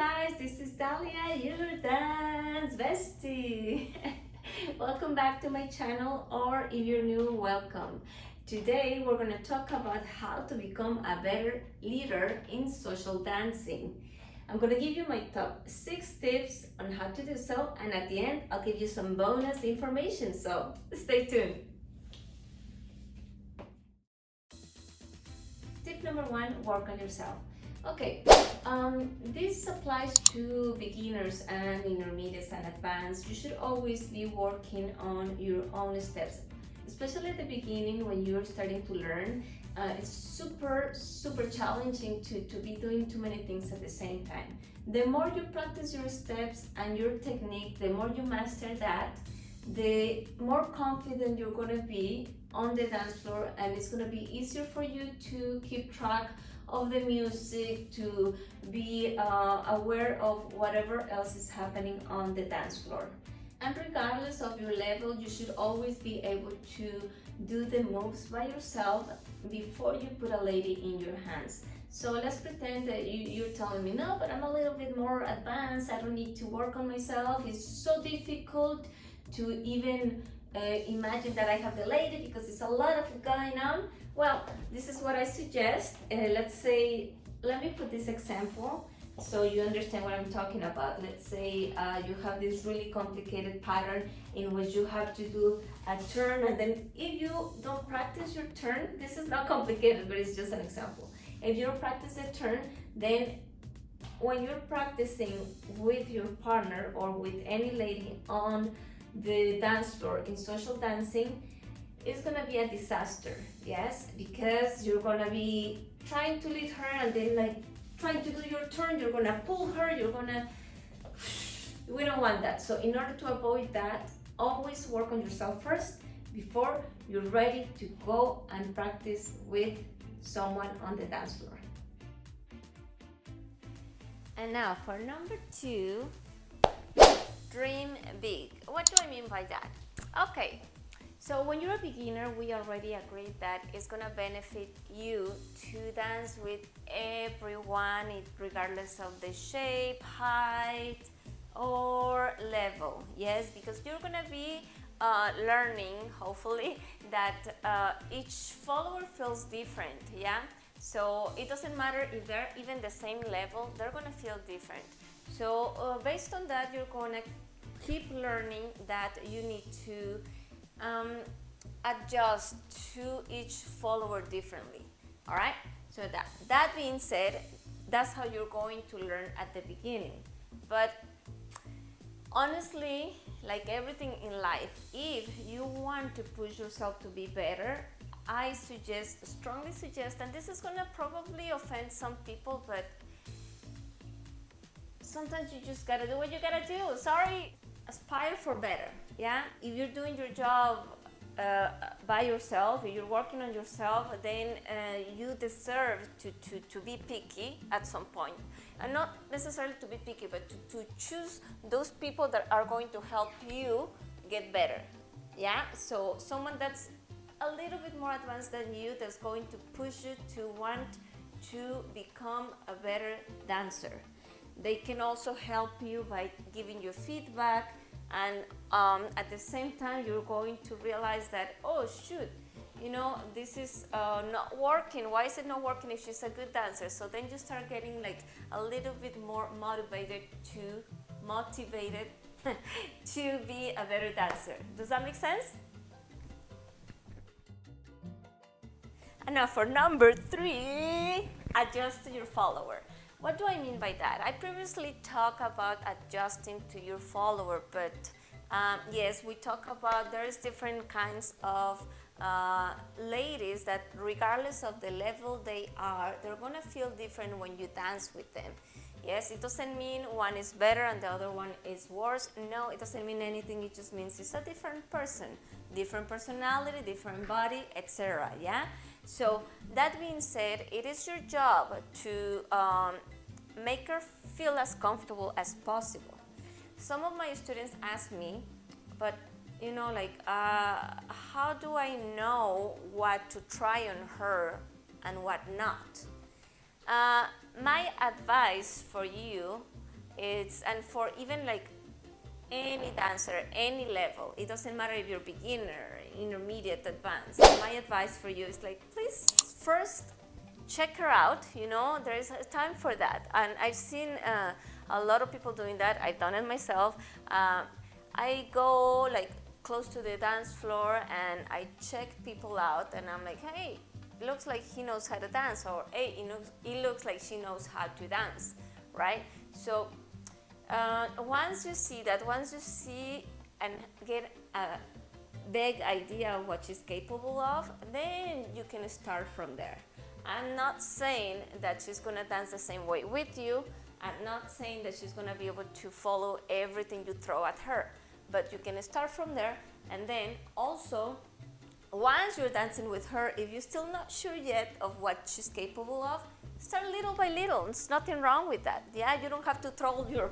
guys, this is Dalia, your dance bestie. Welcome back to my channel, or if you're new, welcome. Today we're going to talk about how to become a better leader in social dancing. I'm going to give you my top 6 tips on how to do so, and at the end I'll give you some bonus information, so stay tuned. Tip number 1, work on yourself. Okay, this applies to beginners and intermediates and advanced. You should always be working on your own steps, especially at the beginning when you're starting to learn. It's super challenging to be doing too many things at the same time. The more you practice your steps and your technique, the more you master that, the more confident you're going to be on the dance floor, and it's going to be easier for you to keep track of the music, to be aware of whatever else is happening on the dance floor. And regardless of your level, you should always be able to do the moves by yourself before you put a lady in your hands. So let's pretend that you're telling me, no, but I'm a little bit more advanced, I don't need to work on myself, it's so difficult to even imagine that I have the lady because it's a lot of going on. Well, this is what I suggest. Let me put this example so you understand what I'm talking about. Let's say you have this really complicated pattern in which you have to do a turn, and then if you don't practice your turn, this is not complicated, but it's just an example. If you don't practice the turn, then when you're practicing with your partner or with any lady on the dance floor in social dancing, it's gonna be a disaster, yes, because you're gonna be trying to lead her and then trying to do your turn, you're gonna pull her, we don't want that. So in order to avoid that, always work on yourself first before you're ready to go and practice with someone on the dance floor. And now for number 2, dream big. What do I mean by that? Okay, so when you're a beginner, we already agreed that it's gonna benefit you to dance with everyone, regardless of the shape, height, or level. Yes, because you're gonna be learning, hopefully, that each follower feels different, yeah? So it doesn't matter if they're even the same level, they're gonna feel different. So based on that, you're gonna keep learning that you need to adjust to each follower differently. All right, so that being said, that's how you're going to learn at the beginning. But honestly, like everything in life, if you want to push yourself to be better, I strongly suggest, and this is gonna probably offend some people, but sometimes you just gotta do what you gotta do. Sorry, aspire for better. Yeah, if you're doing your job by yourself, if you're working on yourself, then you deserve to be picky at some point, and not necessarily to be picky, but to choose those people that are going to help you get better. Yeah, so someone that's a little bit more advanced than you, that's going to push you to want to become a better dancer. They can also help you by giving you feedback, and at the same time you're going to realize that, oh shoot, this is not working. Why is it not working if she's a good dancer? So then you start getting a little bit more motivated to be a better dancer. Does that make sense? And now for number 3, adjust to your follower. What do I mean by that? I previously talked about adjusting to your follower, but yes, we talk about there's different kinds of ladies that regardless of the level they are, they're gonna feel different when you dance with them. Yes, it doesn't mean one is better and the other one is worse. No, it doesn't mean anything. It just means it's a different person, different personality, different body, etc. Yeah? So that being said, it is your job to make her feel as comfortable as possible. Some of my students ask me, but how do I know what to try on her and what not? My advice for you And for even like any dancer, any level, it doesn't matter if you're beginner, intermediate, advanced. My advice for you is like, please first check her out. You know, there is a time for that, and I've seen a lot of people doing that. I've done it myself. I go like close to the dance floor and I check people out, and I'm like, hey, it looks like he knows how to dance, or hey, it looks like she knows how to dance, right? So once you see that, once you see and get a big idea of what she's capable of, then you can start from there. I'm not saying that she's gonna dance the same way with you. I'm not saying that she's gonna be able to follow everything you throw at her, but you can start from there. And then also, once you're dancing with her, if you're still not sure yet of what she's capable of, start little by little. There's nothing wrong with that. Yeah, you don't have to throw your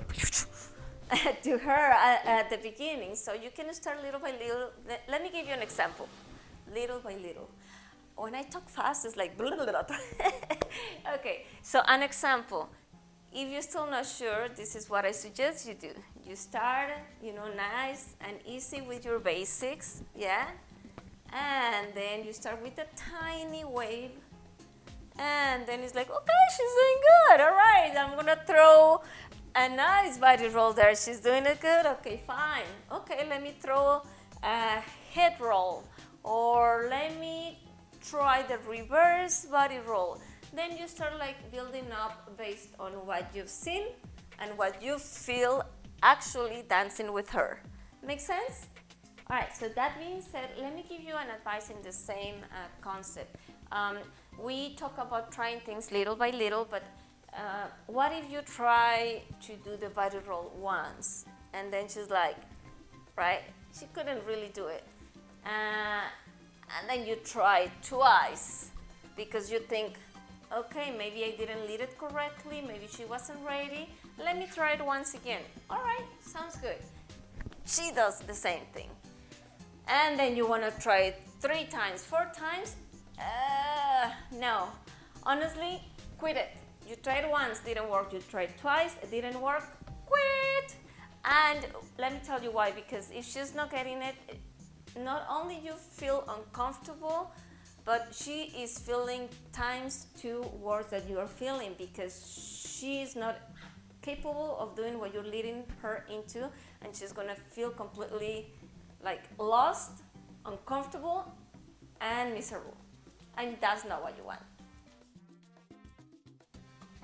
to her at the beginning. So you can start little by little. Let me give you an example. Little by little. When I talk fast, it's like blah, blah, blah. Okay, so an example. If you're still not sure, this is what I suggest you do. You start, nice and easy with your basics, yeah? And then you start with a tiny wave. And then it's like, okay, she's doing good. All right, I'm gonna throw a nice body roll there. She's doing it good. Okay, fine. Okay, let me throw a head roll, or let me try the reverse body roll. Then you start like building up based on what you've seen and what you feel actually dancing with her. Make sense? All right, so that being said, let me give you an advice in the same concept. We talk about trying things little by little, but what if you try to do the body roll once and then she's like, right, she couldn't really do it. And then you try twice because you think, okay, maybe I didn't lead it correctly, maybe she wasn't ready. Let me try it once again. All right, sounds good. She does the same thing. And then you want to try it 3 times, 4 times. No, honestly, quit it. You tried once, didn't work. You tried twice, it didn't work. Quit. And let me tell you why. Because if she's not getting it, not only you feel uncomfortable, but she is feeling times 2 worse that you are feeling, because she is not capable of doing what you're leading her into, and she's gonna feel completely like lost, uncomfortable, and miserable. And that's not what you want.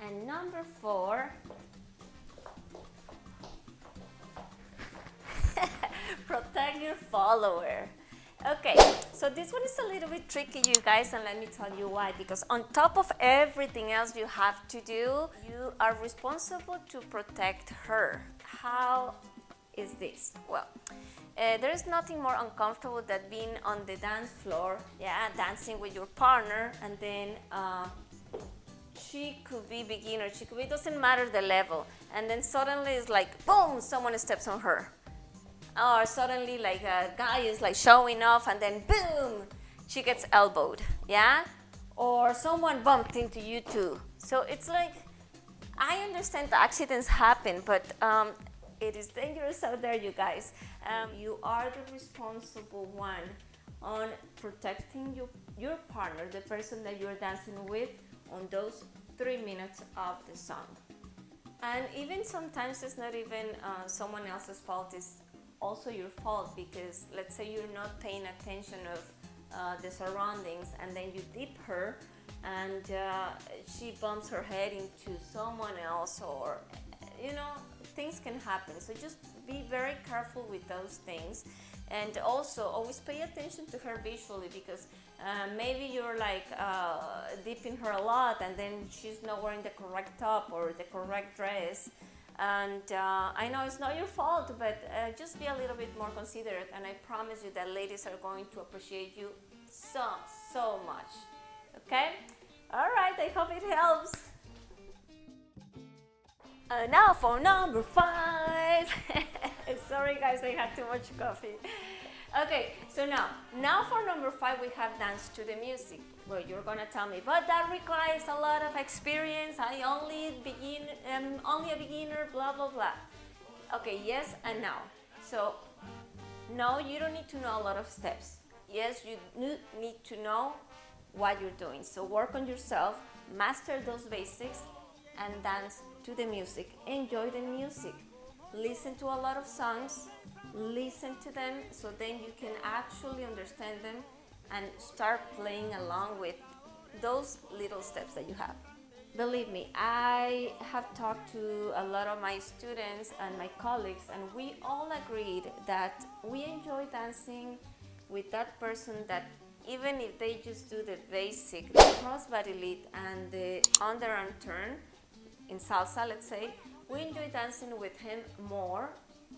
And number 4, protect your follower. Okay, so this one is a little bit tricky, you guys, and let me tell you why. Because on top of everything else you have to do, you are responsible to protect her. How is this? Well, there is nothing more uncomfortable than being on the dance floor, dancing with your partner, and then she could be beginner, it doesn't matter the level, and then suddenly it's like, boom, someone steps on her. Or suddenly like a guy is like showing off, and then boom, she gets elbowed, yeah? Or someone bumped into you too. So it's like, I understand the accidents happen, but it is dangerous out there, you guys. You are the responsible one on protecting your partner, the person that you're dancing with, on those 3 minutes of the song. And even sometimes it's not even someone else's fault, it's also your fault, because let's say you're not paying attention of the surroundings, and then you dip her and she bumps her head into someone else, or things can happen. So just be very careful with those things, and also always pay attention to her visually, because maybe you're like dipping her a lot, and then she's not wearing the correct top or the correct dress. And I know it's not your fault, but just be a little bit more considerate, and I promise you that ladies are going to appreciate you so much. Okay? All right, I hope it helps. Now for number 5. Sorry guys, I had too much coffee. Okay, so now for number 5 we have dance to the music. Well, you're gonna tell me, but that requires a lot of experience. I'm only a beginner, blah blah blah. Okay, yes and no. So, no, you don't need to know a lot of steps. Yes, you need to know what you're doing. So work on yourself, master those basics, and dance to the music. Enjoy the music. Listen to a lot of songs. Listen to them so then you can actually understand them and start playing along with those little steps that you have. Believe me, I have talked to a lot of my students and my colleagues, and we all agreed that we enjoy dancing with that person that even if they just do the basic, the crossbody lead and the underarm turn in salsa, let's say, we enjoy dancing with him more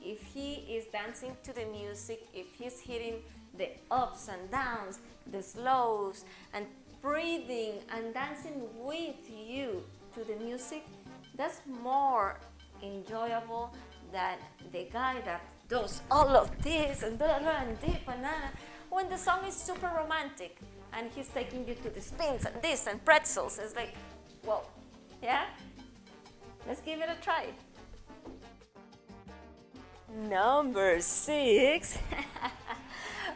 if he is dancing to the music, if he's hitting the ups and downs, the slows, and breathing and dancing with you to the music. That's more enjoyable than the guy that does all of this and blah, blah, and deep and when the song is super romantic and he's taking you to the spins and this and pretzels. It's like, well, yeah, let's give it a try. Number 6.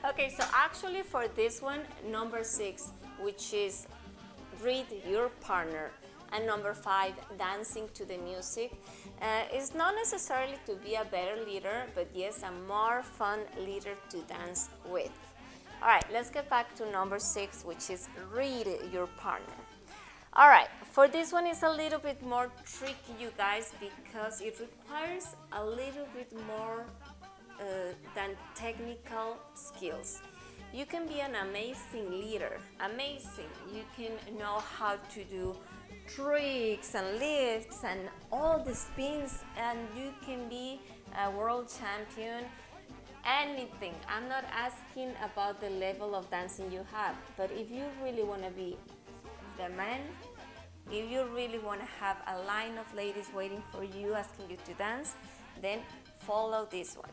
Okay, so actually for this one, number 6, which is read your partner, and number 5, dancing to the music, is not necessarily to be a better leader, but yes, a more fun leader to dance with. All right, let's get back to number 6, which is read your partner. All right, for this one it's a little bit more tricky, you guys, because it requires a little bit more than technical skills. You can be an amazing leader, amazing. You can know how to do tricks and lifts and all the spins, and you can be a world champion, anything. I'm not asking about the level of dancing you have, but if you really want to be the man, if you really want to have a line of ladies waiting for you asking you to dance, then follow this one.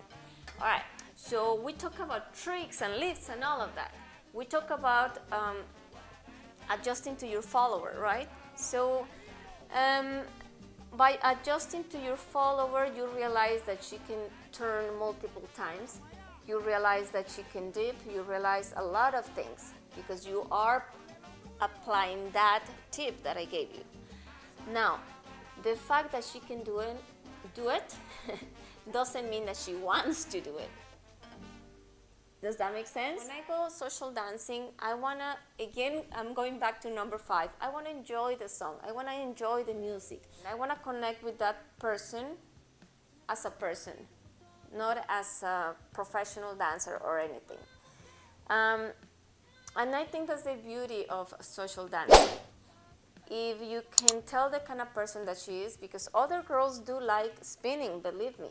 All right, so we talk about tricks and lifts and all of that. We talk about adjusting to your follower, right? So by adjusting to your follower, you realize that she can turn multiple times. You realize that she can dip. You realize a lot of things because you are applying that tip that I gave you. Now, the fact that she can do it doesn't mean that she wants to do it. Does that make sense? When I go social dancing, I'm going back to number 5. I want to enjoy the song. I want to enjoy the music. I want to connect with that person as a person, not as a professional dancer or anything. And I think that's the beauty of social dancing. If you can tell the kind of person that she is, because other girls do like spinning, believe me.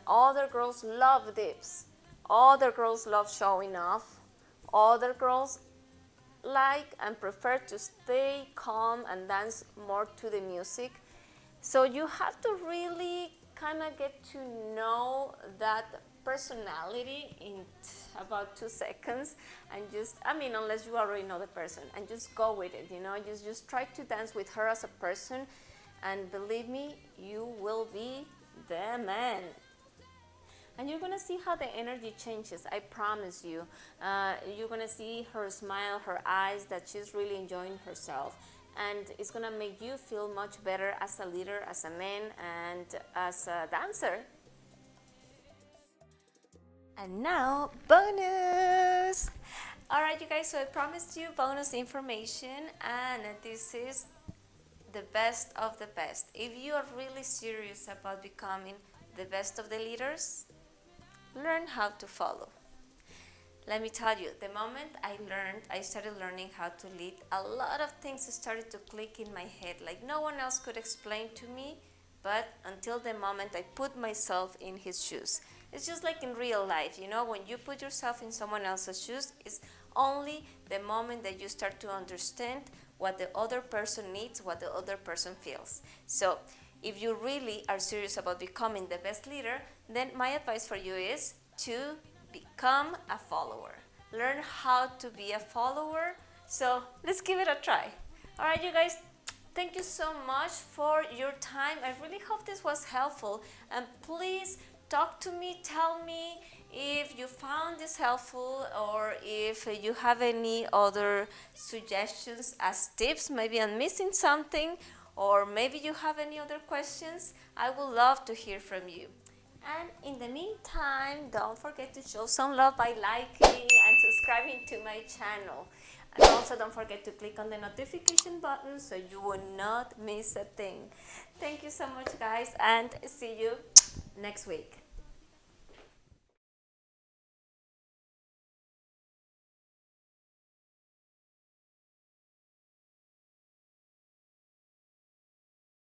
Other girls love dips. Other girls love showing off. Other girls like and prefer to stay calm and dance more to the music. So you have to really kind of get to know that personality in about 2 seconds, and unless you already know the person, and just go with it, just try to dance with her as a person, and believe me, you will be the man. And you're gonna see how the energy changes, I promise you. You're gonna see her smile, her eyes, that she's really enjoying herself. And it's gonna make you feel much better as a leader, as a man, and as a dancer. And now, bonus! All right, you guys, so I promised you bonus information, and this is the best of the best. If you are really serious about becoming the best of the leaders, learn how to follow. Let me tell you, the moment I started learning how to lead, a lot of things started to click in my head, like no one else could explain to me, but until the moment I put myself in his shoes. It's just like in real life, when you put yourself in someone else's shoes, it's only the moment that you start to understand what the other person needs, what the other person feels. So if you really are serious about becoming the best leader, then my advice for you is to become a follower. Learn how to be a follower So let's give it a try. All right, you guys, thank you so much for your time. I really hope this was helpful. And please talk to me, tell me if you found this helpful or if you have any other suggestions as tips. Maybe I'm missing something, or maybe you have any other questions. I would love to hear from you. And in the meantime, don't forget to show some love by liking and subscribing to my channel. And also don't forget to click on the notification button so you will not miss a thing. Thank you so much, guys, and see you next week.